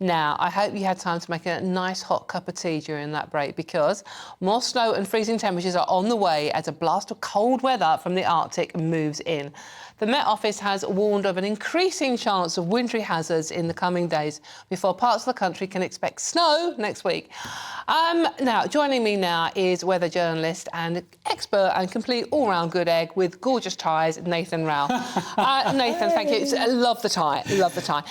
Now, I hope you had time to make a nice hot cup of tea during that break, because more snow and freezing temperatures are on the way as a blast of cold weather from the Arctic moves in. The Met Office has warned of an increasing chance of wintry hazards in the coming days before parts of the country can expect snow next week. Now, joining me now is weather journalist and expert and complete all-round good egg with gorgeous ties, Nathan Rao. Nathan, thank you. I love the tie. Love the tie.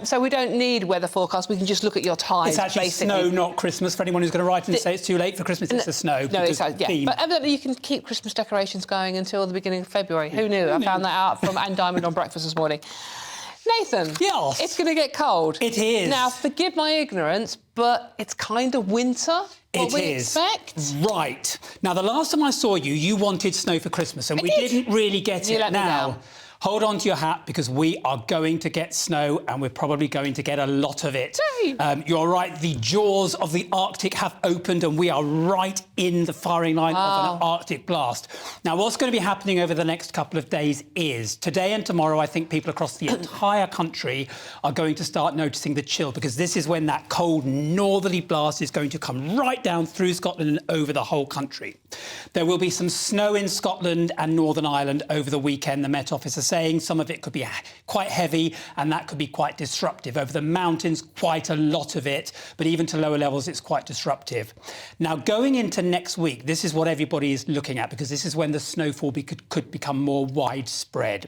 So we don't need weather forecast. We can just look at your ties. It's actually basically. snow, not Christmas. For anyone who's going to write and say it's too late for Christmas, it's the snow. No, it's yeah. Theme. But evidently you can keep Christmas decorations going until the beginning of February. Who knew? I found that out from Anne Diamond on Breakfast this morning. Nathan, yes. It's going to get cold. It is. Now, forgive my ignorance, but it's kind of winter. What we expect? Right. Now, the last time I saw you, you wanted snow for Christmas, and we didn't really get it. Let me down. Hold on to your hat, because we are going to get snow, and we're probably going to get a lot of it. You're right, the jaws of the Arctic have opened, and we are right in the firing line of an Arctic blast. Now, what's going to be happening over the next couple of days is, today and tomorrow, I think people across the entire country are going to start noticing the chill, because this is when that cold northerly blast is going to come right down through Scotland and over the whole country. There will be some snow in Scotland and Northern Ireland over the weekend, the Met Office is saying. Some of it could be quite heavy, and that could be quite disruptive. Over the mountains, quite a lot of it, but even to lower levels, it's quite disruptive. Now, going into next week, this is what everybody is looking at, because this is when the snowfall could become more widespread.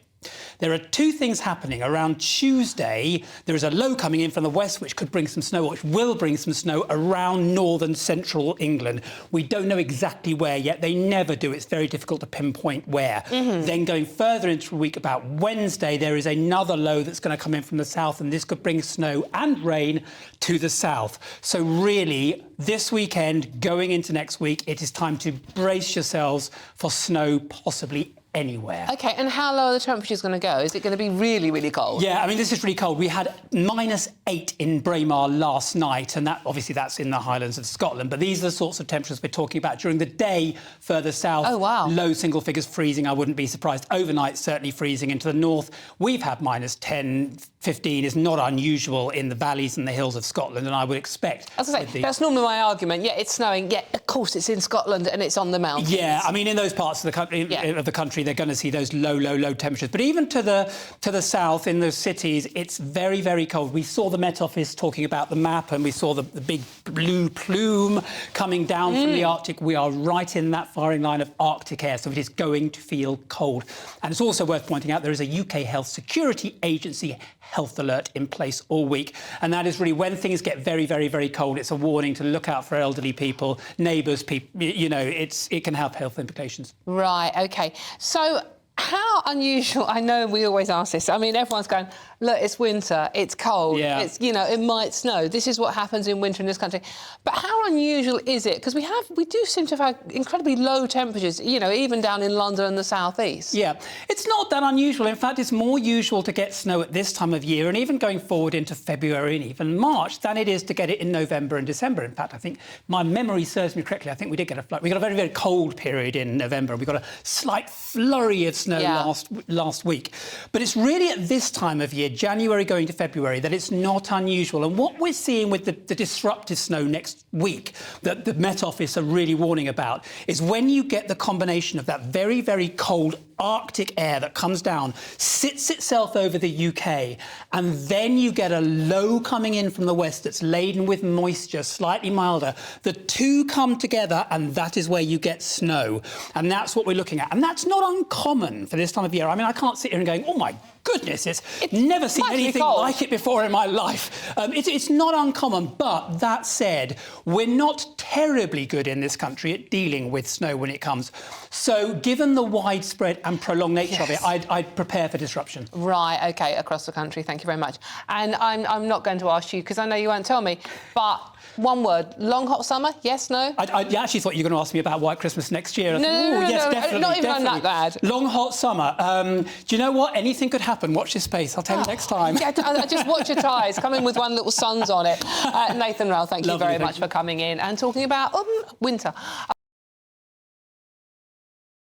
There are two things happening. Around Tuesday, there is a low coming in from the west, which could bring some snow, which will bring some snow around northern central England. We don't know exactly where yet. They never do. It's very difficult to pinpoint where. Then going further into the week, about Wednesday, there is another low that's going to come in from the south, and this could bring snow and rain to the south. So really, this weekend, going into next week, it is time to brace yourselves for snow possibly anywhere. OK, and how low are the temperatures going to go? Is it going to be really, really cold? Yeah, I mean, this is really cold. We had -8 in Braemar last night, and that obviously that's in the Highlands of Scotland. But these are the sorts of temperatures we're talking about during the day further south. Oh, wow. Low single figures freezing, I wouldn't be surprised. Overnight, certainly freezing into the north. We've had -10, 15 is not unusual in the valleys and the hills of Scotland, and I would expect... As I say, that's normally my argument. Yeah, it's snowing. Yeah, of course, it's in Scotland and it's on the mountains. Yeah, I mean, in those parts of the country, they're going to see those low temperatures. But even to the south, in those cities, it's very, very cold. We saw the Met Office talking about the map, and we saw the big blue plume coming down from the Arctic. We are right in that firing line of Arctic air, so it is going to feel cold. And it's also worth pointing out there is a UK Health Security Agency health alert in place all week, and that is really when things get very, very, very cold, it's a warning to look out for elderly people, neighbours, people, you know, it can have health implications. Right, OK. So how unusual, I know we always ask this, I mean, everyone's going, look, it's winter, it's cold, it's, you know, it might snow. This is what happens in winter in this country. But how unusual is it? Because we do seem to have had incredibly low temperatures, you know, even down in London and the southeast. Yeah, it's not that unusual. In fact, it's more usual to get snow at this time of year, and even going forward into February and even March, than it is to get it in November and December. In fact, I think my memory serves me correctly. I think we did get we got a very, very cold period in November. We got a slight flurry of snow last week. But it's really at this time of year, January going to February, that it's not unusual. And what we're seeing with the disruptive snow next week that the Met Office are really warning about is when you get the combination of that very, very cold Arctic air that comes down, sits itself over the UK, and then you get a low coming in from the west that's laden with moisture, slightly milder. The two come together, and that is where you get snow. And that's what we're looking at. And that's not uncommon for this time of year. I mean, I can't sit here and going, oh, my goodness, it's never seen anything like it before in my life. It's not uncommon, but that said, we're not terribly good in this country at dealing with snow when it comes. So given the widespread and prolonged nature of it, I'd prepare for disruption. Right, OK, across the country, thank you very much. And I'm not going to ask you, because I know you won't tell me, but one word, long hot summer, yes, no? I actually thought you were going to ask me about White Christmas next year. No, definitely, not even that bad. Long hot summer. Do you know what? Anything could happen. Watch this space. I'll tell you next time. Yeah, just watch your ties. Come in with one little suns on it. Nathan Rao, thank you very much for coming in and talking about winter.